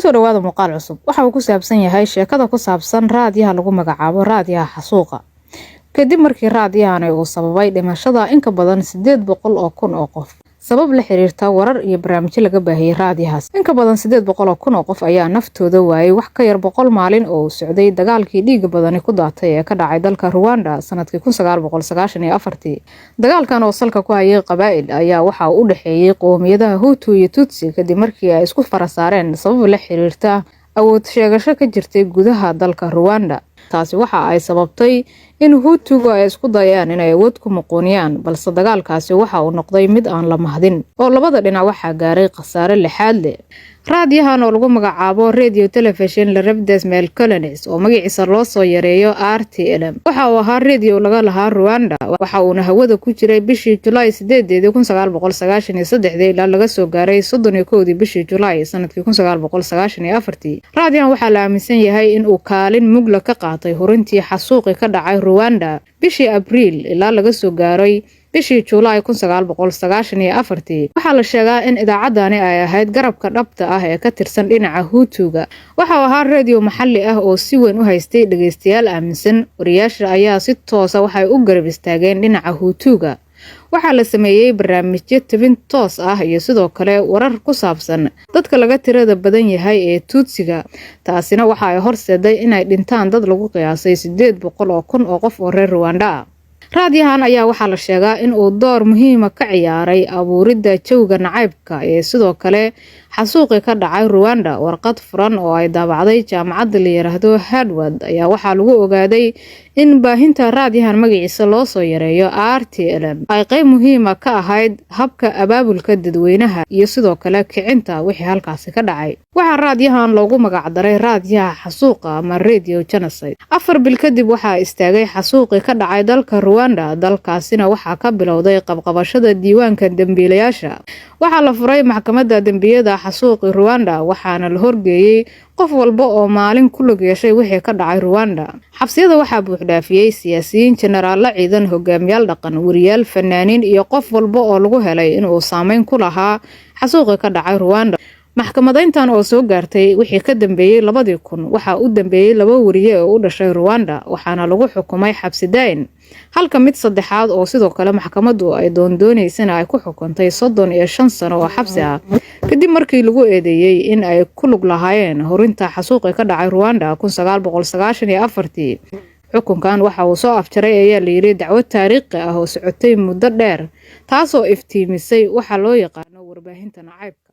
kusoo dhawaada muuqaal cusub waxa uu ku saabsan yahay sheekada ku saabsan raadiyaha lagu magacaabo raadiyaha xasuuqa. kadib markii raadiyahan uu sababay dhimashada in ka badan 800,000 oo qof sabab la xiriirta warar iyo barnaamijyo laga baahiyay raadiyahaas. in ka badan 800,000 oo qof ayaa naftooda waayay wax ka yar 100 maalin oo socday dagaalkii dhiiga badan ku daatay ee ka dhacay dalka Rwanda sanadkii 1994. dagaalkan oo salka ku hayay qabaa'il ayaa waxa uu u dhaxeeyay qoomiyadaha Hutu iyo Tutsi kadib markii ay isku farasaareen sabab la xiriirta awood sheegasho ka jirtay gudaha dalka Rwanda. taasi waxa ay sababtay in Hutugu ay isku dayaan inay awood ku muqooniyaan, balse dagaalkaasi waxa uu noqday mid aan la mahdin oo labada dhinac waxa gaaray khasaare lixaad leh. raadiyahan oo lagu magacaabo Radio Television La Rebdes Mel Colonies oo magaciisa loo soo yareeyo RTLM waxa uu ahaa radio laga lahaa Rwanda, waxa uuna hawada ku jiray bishii July 8, 1993 ilaa laga soo gaaray 31 bishii July sanadkii 1994. raadiyahan waxa la aaminsan yahay in uu kaalin mugla ka qaatay horintii xasuuqi ka dhacay Rwanda bishii Abriil ilaa laga soo gaaray bishii July 1994. waxaa la sheegaa in idaacadani ay ahayd garabka dhabta ah ee ka tirsan dhinaca Hutuga. waxa uu ahaa radio maxalli ah oo si weyn u haystay dhageystayaal aaminsan. wariyaasha ayaa si toos ah waxay u garab istaageen dhinaca Hutuga. waxaa la sameeyay barnaamijyo tabin toos ah iyo sidoo kale warar ku saabsan dadka laga tirada badan yahay ee Tutsiga. taasina waxa ay horseeday inay dhintaan dad lagu qiyaasay 800,000 oo qof oo reer Rwanda ah. raadiyahan ayaa waxaa la sheegaa in uu door muhiim ah ka ciyaaray abuuridda jawga nacaybka ee sidoo kale xasuuqi ka dhacay Rwanda. warqad furan oo ay daabacday jaamacadda la yiraahdo Harvard ayaa waxaa lagu ogaaday in baahinta raadiyahan magaciisa loo soo yareeyo RTLM ay qayb muhiim ah ka ahayd habka abaabulka dadweynaha iyo sidoo kale kicinta wixii halkaasi ka dhacay. waxaa raadiyahan loogu magac daray raadiyaha xasuuqa ama Radio Genocide. 4 bil kadib waxaa istaagay xasuuqi ka dhacay dalka Rwanda. dalkaasina waxaa ka bilowday qabqabashada diiwaanka dambiilayaasha. waxaa la furay maxkamadda dambiyada xasuuqi Rwanda waxaana la horgeeyay qof walba oo maalin ku lug yeeshay wixii ka dhacay Rwanda. xabsiyada waxaa buux dhaafiyay siyaasiyiin, jeneraal, ciidan, hogaamiyaal dhaqan, wariyaal, fanaaniin iyo qof walba oo lagu helay in uu saameyn ku lahaa xasuuqi ka dhacay Rwanda. maxkamadayntan oo soo gaartay wixii ka dambeeyay 2000 waxa u dambeeyay 2 wariye oo u dhashay Rwanda waxaana lagu xukumay xabsi daa'in, halka mid saddexaad oo sidoo kale maxkamaddu ay doonaysan ay ku xukuntay 35 sano oo xabsi ah kadib markii lagu eedeeyay in ay ku lug lahaayeen horinta xasuuqi ka dhacay Rwanda 1994. xukunkan waxa uu soo afjaray ayaa la yiri dacwad taariikhi ah oo socotay muddo dheer taasoo iftiimisay waxa loo yaqaan warbaahinta nacaybka.